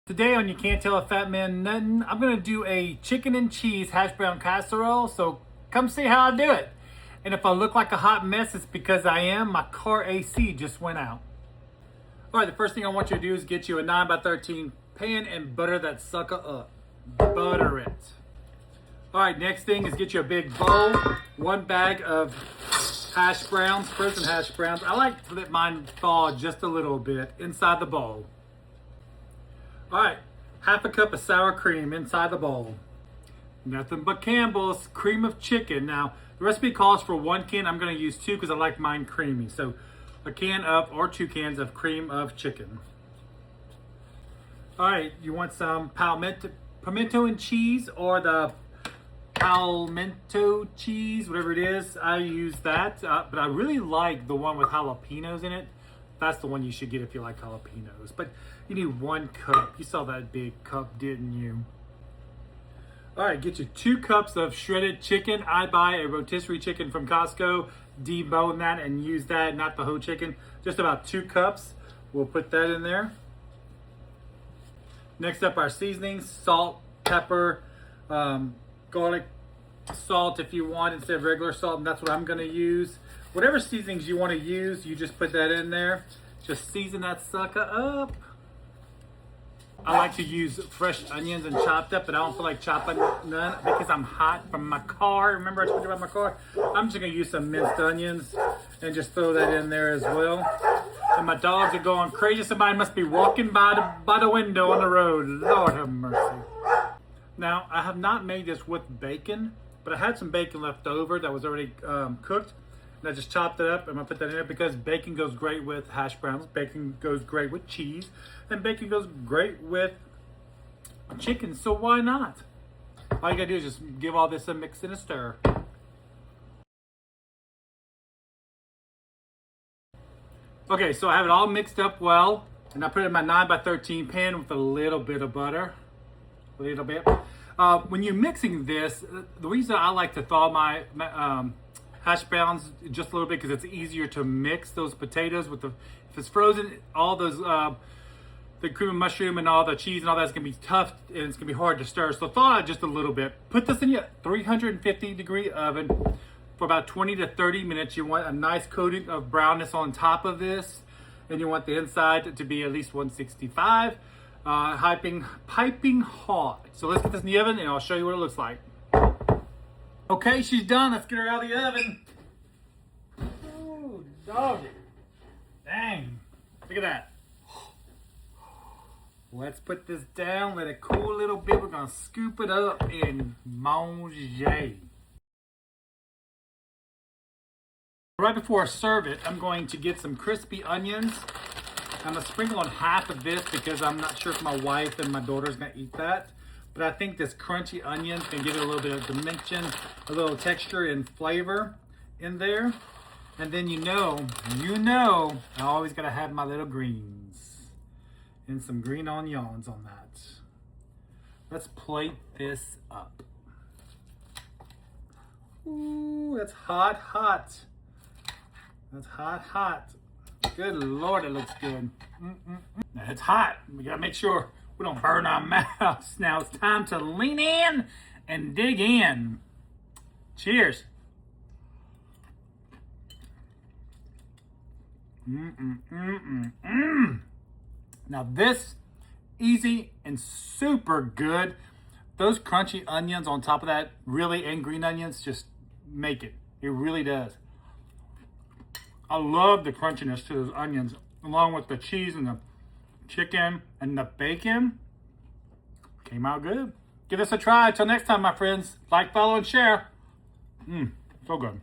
Today on You Can't Tell a Fat Man Nothing, I'm going to do a chicken and cheese hash brown casserole, so come see how I do it. And if I look like a hot mess, it's because I am. My car AC just went out. All right, the first thing I want you to do is get you a 9x13 pan and butter that sucker up. Butter it. All right, next thing is get you a big bowl, one bag of hash browns, frozen hash browns. I like to let mine thaw just a little bit inside the bowl. All right, half a cup of sour cream inside the bowl. Nothing but Campbell's cream of chicken. Now, the recipe calls for 1 can. I'm going to use 2 because I like mine creamy. So, a can of, or 2 cans of cream of chicken. All right, you want some pimento and cheese, or the palmento cheese, whatever it is. I use that, but I really like the one with jalapenos in it. That's the one you should get if you like jalapenos. But you need 1 cup. You saw that big cup, didn't you? All right, get you 2 cups of shredded chicken. I buy a rotisserie chicken from Costco. Debone that and use that, not the whole chicken. Just about 2 cups. We'll put that in there. Next up, our seasonings: salt, pepper, garlic salt if you want instead of regular salt, and that's what I'm going to use. Whatever seasonings you want to use, you just put that in there. Just season that sucker up. I like to use fresh onions and chopped up, but I don't feel like chopping none because I'm hot from my car. Remember I told you about my car? I'm just going to use some minced onions and just throw that in there as well. And my dogs are going crazy. Somebody must be walking by the window on the road. Lord have mercy. Now, I have not made this with bacon, but I had some bacon left over that was already cooked. And I just chopped it up. I'm going to put that in there because bacon goes great with hash browns. Bacon goes great with cheese. And bacon goes great with chicken. So why not? All you got to do is just give all this a mix and a stir. Okay, so I have it all mixed up well. And I put it in my 9x13 pan with a little bit of butter. A little bit. When you're mixing this, the reason I like to thaw my hash browns just a little bit because it's easier to mix those potatoes with the, if it's frozen, all those the cream of mushroom and all the cheese and all that's gonna be tough and it's gonna be hard to stir. So thaw it just a little bit. Put this in your 350-degree oven for about 20 to 30 minutes. You want a nice coating of brownness on top of this, and you want the inside to be at least 165. Piping hot. So let's get this in the oven and I'll show you what it looks like. Okay, she's done. Let's get her out of the oven. Ooh, doggy. Dang. Look at that. Let's put this down, let it cool a little bit. We're going to scoop it up and manger. Right before I serve it, I'm going to get some crispy onions. I'm going to sprinkle on half of this because I'm not sure if my wife and my daughter's going to eat that. But I think this crunchy onion can give it a little bit of dimension, a little texture and flavor in there. And then you know, I always got to have my little greens. And some green onions on that. Let's plate this up. Ooh, that's hot, hot. That's hot, hot. Good Lord, it looks good. Now, it's hot. We gotta make sure we don't burn our mouths. Now it's time to lean in and dig in. Cheers. Now this, easy and super good. Those crunchy onions on top of that, really, and green onions, just make it. It really does. I love the crunchiness to those onions, along with the cheese and the chicken and the bacon. Came out good. Give this a try. Until next time, my friends. Like, follow, and share. So good.